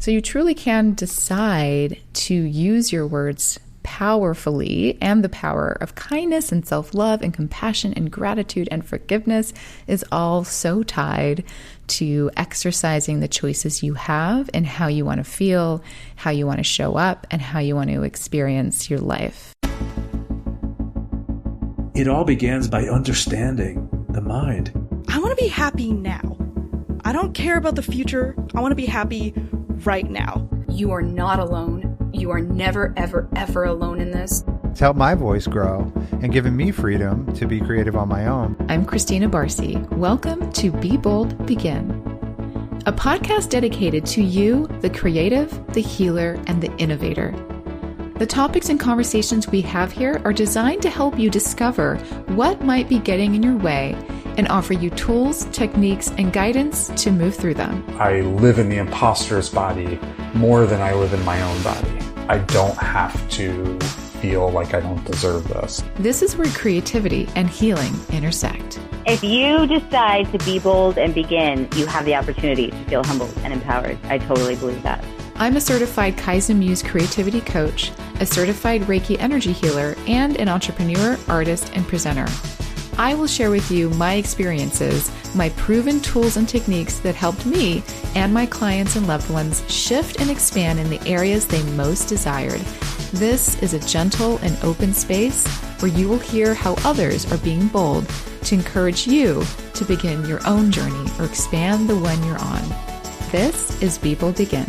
So you truly can decide to use your words powerfully, and the power of kindness and self-love and compassion and gratitude and forgiveness is all so tied to exercising the choices you have and how you want to feel, how you want to show up, and how you want to experience your life. It all begins by understanding the mind. I want to be happy now. I don't care about the future. I want to be happy right now. You are not alone. You are never, ever, ever alone in this. It's helped my voice grow and given me freedom to be creative on my own. I'm Christina Barcy. Welcome to Be Bold, Begin, a podcast dedicated to you, the creative, the healer, and the innovator. The topics and conversations we have here are designed to help you discover what might be getting in your way and offer you tools, techniques, and guidance to move through them. I live in the imposter's body more than I live in my own body. I don't have to feel like I don't deserve this. This is where creativity and healing intersect. If you decide to be bold and begin, you have the opportunity to feel humbled and empowered. I totally believe that. I'm a certified Kaizen Muse creativity coach, a certified Reiki energy healer, and an entrepreneur, artist, and presenter. I will share with you my experiences, my proven tools and techniques that helped me and my clients and loved ones shift and expand in the areas they most desired. This is a gentle and open space where you will hear how others are being bold to encourage you to begin your own journey or expand the one you're on. This is Be Bold Begin.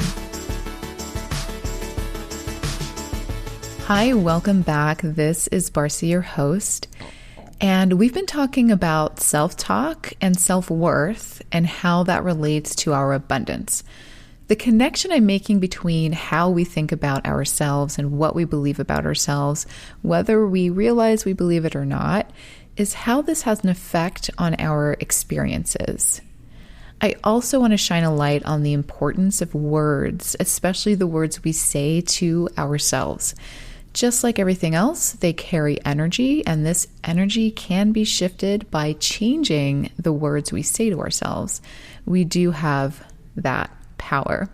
Hi, welcome back. This is Barcy, your host. And we've been talking about self-talk and self-worth and how that relates to our abundance. The connection I'm making between how we think about ourselves and what we believe about ourselves, whether we realize we believe it or not, is how this has an effect on our experiences. I also want to shine a light on the importance of words, especially the words we say to ourselves. Just like everything else, they carry energy, and this energy can be shifted by changing the words we say to ourselves. We do have that power.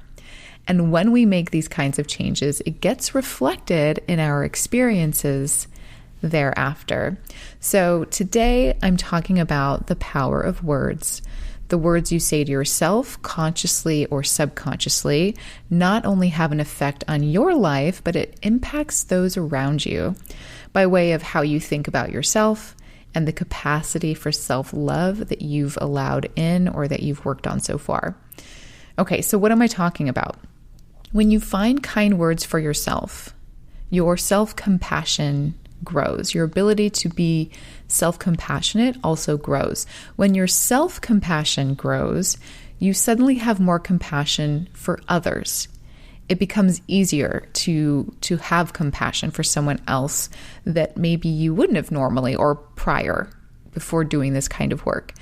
And when we make these kinds of changes, it gets reflected in our experiences thereafter. So today I'm talking about the power of words. The words you say to yourself, consciously or subconsciously, not only have an effect on your life, but it impacts those around you by way of how you think about yourself and the capacity for self-love that you've allowed in or that you've worked on so far. Okay, so what am I talking about? When you find kind words for yourself, your self-compassion grows. Your ability to be self-compassionate also grows. When your self-compassion grows, you suddenly have more compassion for others. It becomes easier to have compassion for someone else that maybe you wouldn't have normally or prior before doing this kind of work.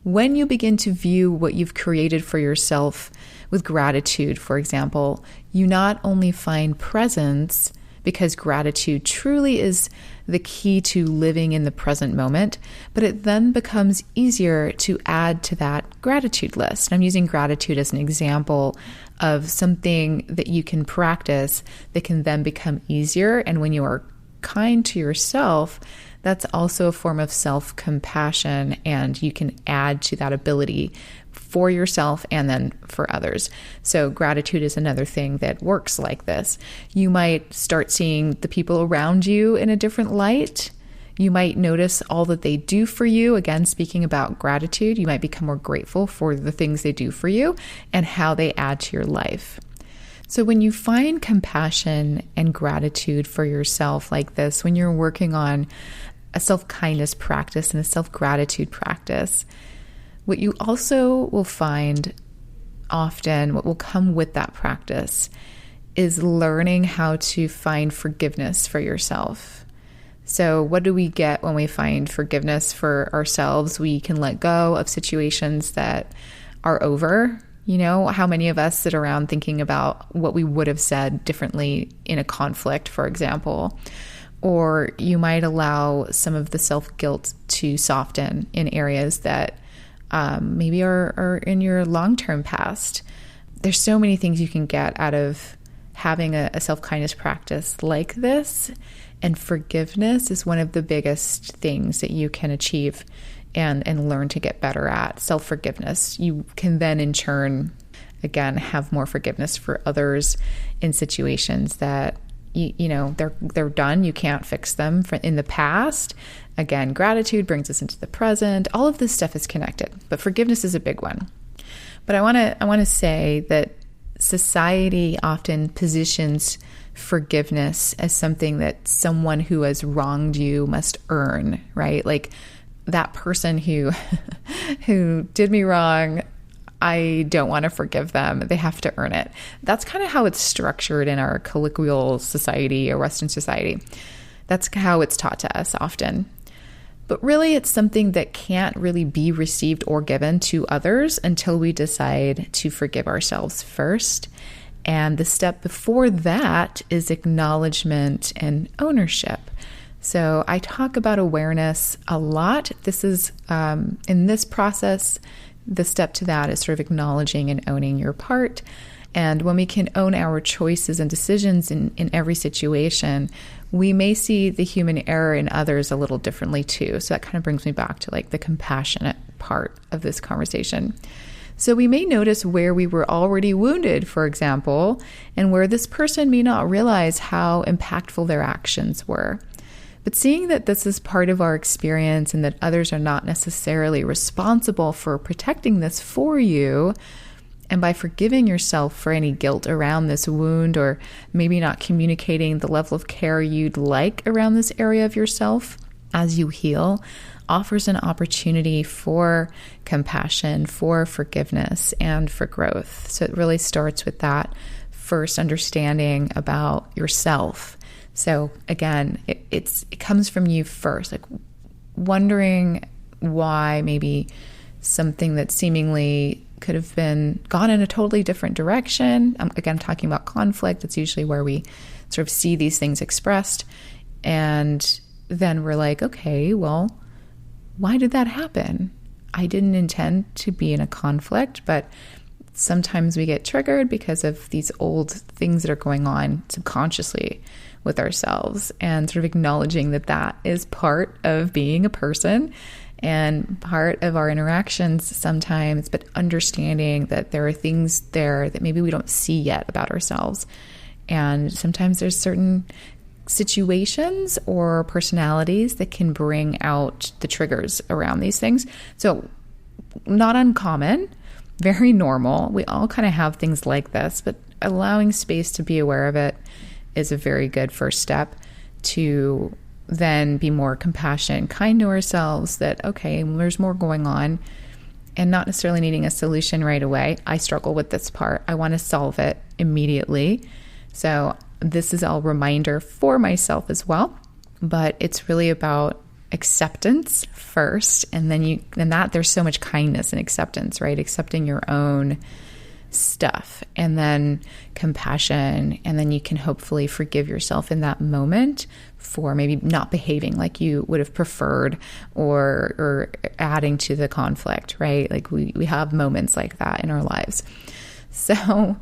When you begin to view what you've created for yourself with gratitude, for example, you not only find presence, because gratitude truly is the key to living in the present moment, but it then becomes easier to add to that gratitude list. I'm using gratitude as an example of something that you can practice that can then become easier. And when you are kind to yourself, that's also a form of self-compassion, and you can add to that ability for yourself and then for others. So gratitude is another thing that works like this. You might start seeing the people around you in a different light. You might notice all that they do for you. Again, speaking about gratitude, you might become more grateful for the things they do for you and how they add to your life. So when you find compassion and gratitude for yourself like this, when you're working on a self-kindness practice and a self-gratitude practice, what you also will find often, what will come with that practice, is learning how to find forgiveness for yourself. So what do we get when we find forgiveness for ourselves? We can let go of situations that are over. You know, how many of us sit around thinking about what we would have said differently in a conflict, for example? Or you might allow some of the self-guilt to soften in areas that maybe are in your long-term past. there's so many things you can get out of having a self-kindness practice like this. And forgiveness is one of the biggest things that you can achieve and learn to get better at. Self-forgiveness. You can then in turn, again, have more forgiveness for others in situations that they're done. You can't fix them in the past. Again, gratitude brings us into the present. All of this stuff is connected, but forgiveness is a big one. But I want to say that society often positions forgiveness as something that someone who has wronged you must earn, right? Like that person who did me wrong, I don't want to forgive them. They have to earn it. That's kind of how it's structured in our colloquial society or Western society. That's how it's taught to us often. But really, it's something that can't really be received or given to others until we decide to forgive ourselves first. And the step before that is acknowledgement and ownership. So I talk about awareness a lot. This is, in this process, the step to that is sort of acknowledging and owning your part. And when we can own our choices and decisions in every situation, we may see the human error in others a little differently too. So that kind of brings me back to like the compassionate part of this conversation. So we may notice where we were already wounded, for example, and where this person may not realize how impactful their actions were. But seeing that this is part of our experience and that others are not necessarily responsible for protecting this for you, and by forgiving yourself for any guilt around this wound or maybe not communicating the level of care you'd like around this area of yourself as you heal, offers an opportunity for compassion, for forgiveness, and for growth. So it really starts with that first understanding about yourself. So again, it comes from you first, like wondering why maybe something that seemingly could have been gone in a totally different direction. Again, talking about conflict, it's usually where we sort of see these things expressed. And then we're like, okay, well, why did that happen? I didn't intend to be in a conflict, but sometimes we get triggered because of these old things that are going on subconsciously with ourselves, and sort of acknowledging that that is part of being a person and part of our interactions sometimes, but understanding that there are things there that maybe we don't see yet about ourselves. And sometimes there's certain situations or personalities that can bring out the triggers around these things. So not uncommon, very normal. We all kind of have things like this, but allowing space to be aware of it is a very good first step to then be more compassionate and kind to ourselves, that, okay, there's more going on, and not necessarily needing a solution right away. I struggle with this part. I want to solve it immediately. So this is all reminder for myself as well, but it's really about acceptance first. And then there's so much kindness and acceptance, right? Accepting your own stuff, and then compassion, and then you can hopefully forgive yourself in that moment for maybe not behaving like you would have preferred or adding to the conflict, right? Like we have moments like that in our lives. So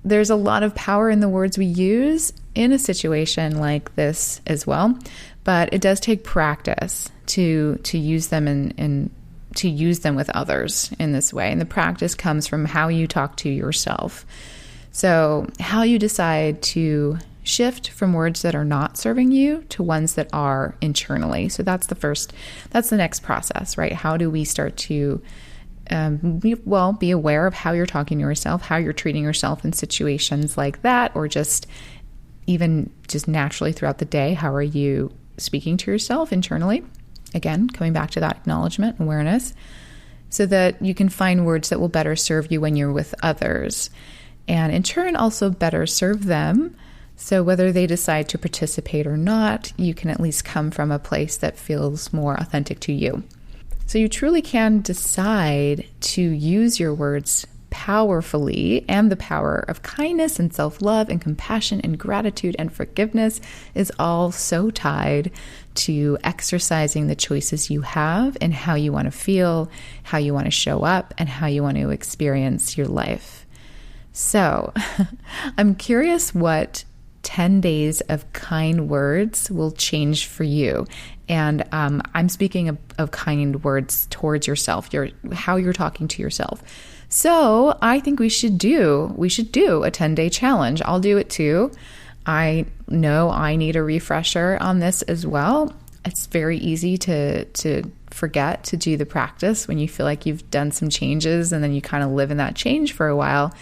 there's a lot of power in the words we use in a situation like this as well, but it does take practice to use them and to use them with others in this way. And the practice comes from how you talk to yourself. So how you decide to shift from words that are not serving you to ones that are internally. So that's the next process, right? How do we start to be aware of how you're talking to yourself, how you're treating yourself in situations like that, or just even just naturally throughout the day, how are you speaking to yourself internally? Again, coming back to that acknowledgement, awareness, so that you can find words that will better serve you when you're with others, and in turn also better serve them. So whether they decide to participate or not, you can at least come from a place that feels more authentic to you. So you truly can decide to use your words powerfully, and the power of kindness and self-love and compassion and gratitude and forgiveness is all so tied to exercising the choices you have and how you want to feel, how you want to show up, and how you want to experience your life. So I'm curious what 10 days of kind words will change for you. And I'm speaking of kind words towards yourself, how you're talking to yourself. So I think we should do a 10-day challenge. I'll do it too. I know I need a refresher on this as well. It's very easy to forget to do the practice when you feel like you've done some changes and then you kind of live in that change for a while.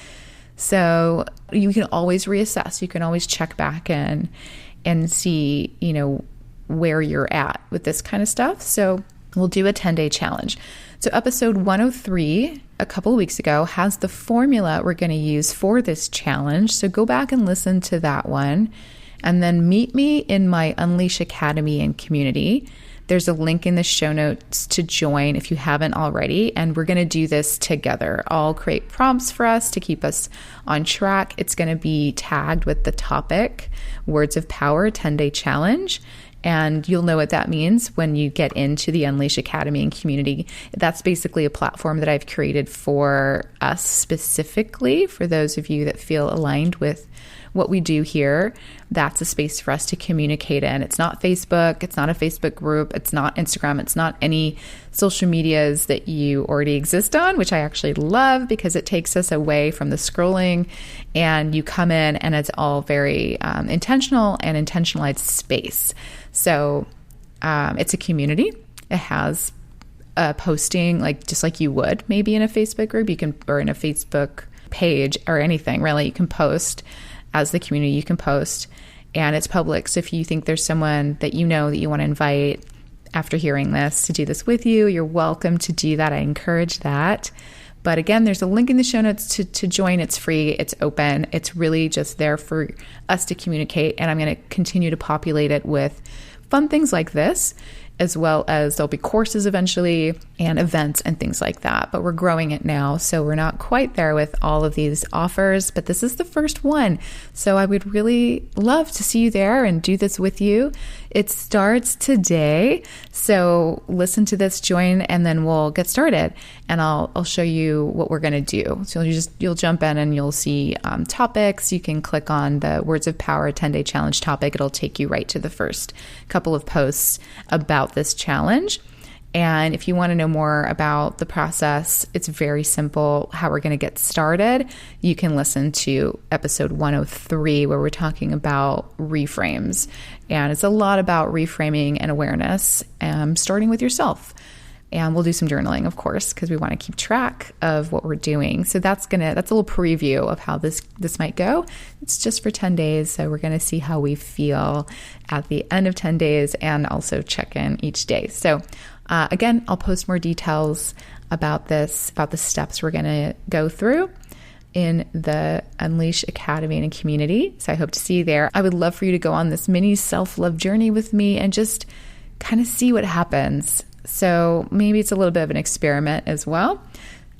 So you can always reassess. You can always check back in and see, where you're at with this kind of stuff. So we'll do a 10-day challenge. So episode 103, a couple of weeks ago, has the formula we're going to use for this challenge. So go back and listen to that one. And then meet me in my Unleash Academy and community. There's a link in the show notes to join if you haven't already. And we're going to do this together. I'll create prompts for us to keep us on track. It's going to be tagged with the topic, Words of Power 10-Day Challenge. And you'll know what that means when you get into the Unleash Academy and community. That's basically a platform that I've created for us specifically, for those of you that feel aligned with what we do here. That's a space for us to communicate in. It's not Facebook. It's not a Facebook group. It's not Instagram. It's not any social medias that you already exist on, which I actually love because it takes us away from the scrolling and you come in and it's all very intentional and intentionalized space. So it's a community. It has a posting just like you would maybe in a Facebook group, or in a Facebook page or anything really. You can post as the community, you can post, and it's public. So if you think there's someone that you know that you want to invite after hearing this to do this with you, you're welcome to do that. I encourage that. But again, there's a link in the show notes to join. It's free. It's open. It's really just there for us to communicate. And I'm going to continue to populate it with fun things like this, as well as there'll be courses eventually and events and things like that. But we're growing it now. So we're not quite there with all of these offers, but this is the first one. So I would really love to see you there and do this with you. It starts today. So listen to this, join, and then we'll get started. And I'll show you what we're going to do. So you'll jump in and you'll see topics. You can click on the Words of Power 10-Day Challenge topic. It'll take you right to the first couple of posts about this challenge. And if you want to know more about the process, it's very simple how we're going to get started. You can listen to episode 103 where we're talking about reframes. And it's a lot about reframing and awareness, starting with yourself. And we'll do some journaling, of course, because we want to keep track of what we're doing. So that's a little preview of how this might go. It's just for 10 days. So we're going to see how we feel at the end of 10 days and also check in each day. So again, I'll post more details about this, about the steps we're going to go through in the Unleash Academy and community. So I hope to see you there. I would love for you to go on this mini self-love journey with me and just kind of see what happens. So maybe it's a little bit of an experiment as well.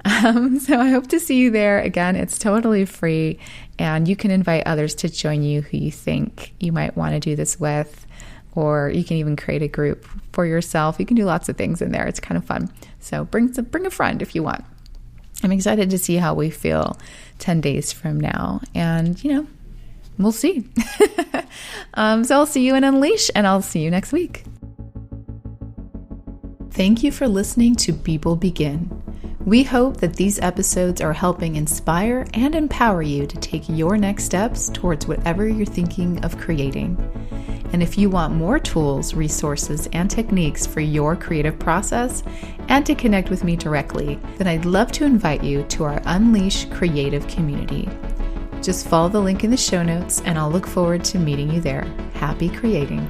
So I hope to see you there. Again, it's totally free and you can invite others to join you who you think you might want to do this with, or you can even create a group for yourself. You can do lots of things in there. It's kind of fun. So bring a friend if you want. I'm excited to see how we feel 10 days from now. And, we'll see. So I'll see you in Unleash and I'll see you next week. Thank you for listening to People Begin. We hope that these episodes are helping inspire and empower you to take your next steps towards whatever you're thinking of creating. And if you want more tools, resources, and techniques for your creative process and to connect with me directly, then I'd love to invite you to our Unleash Creative community. Just follow the link in the show notes and I'll look forward to meeting you there. Happy creating.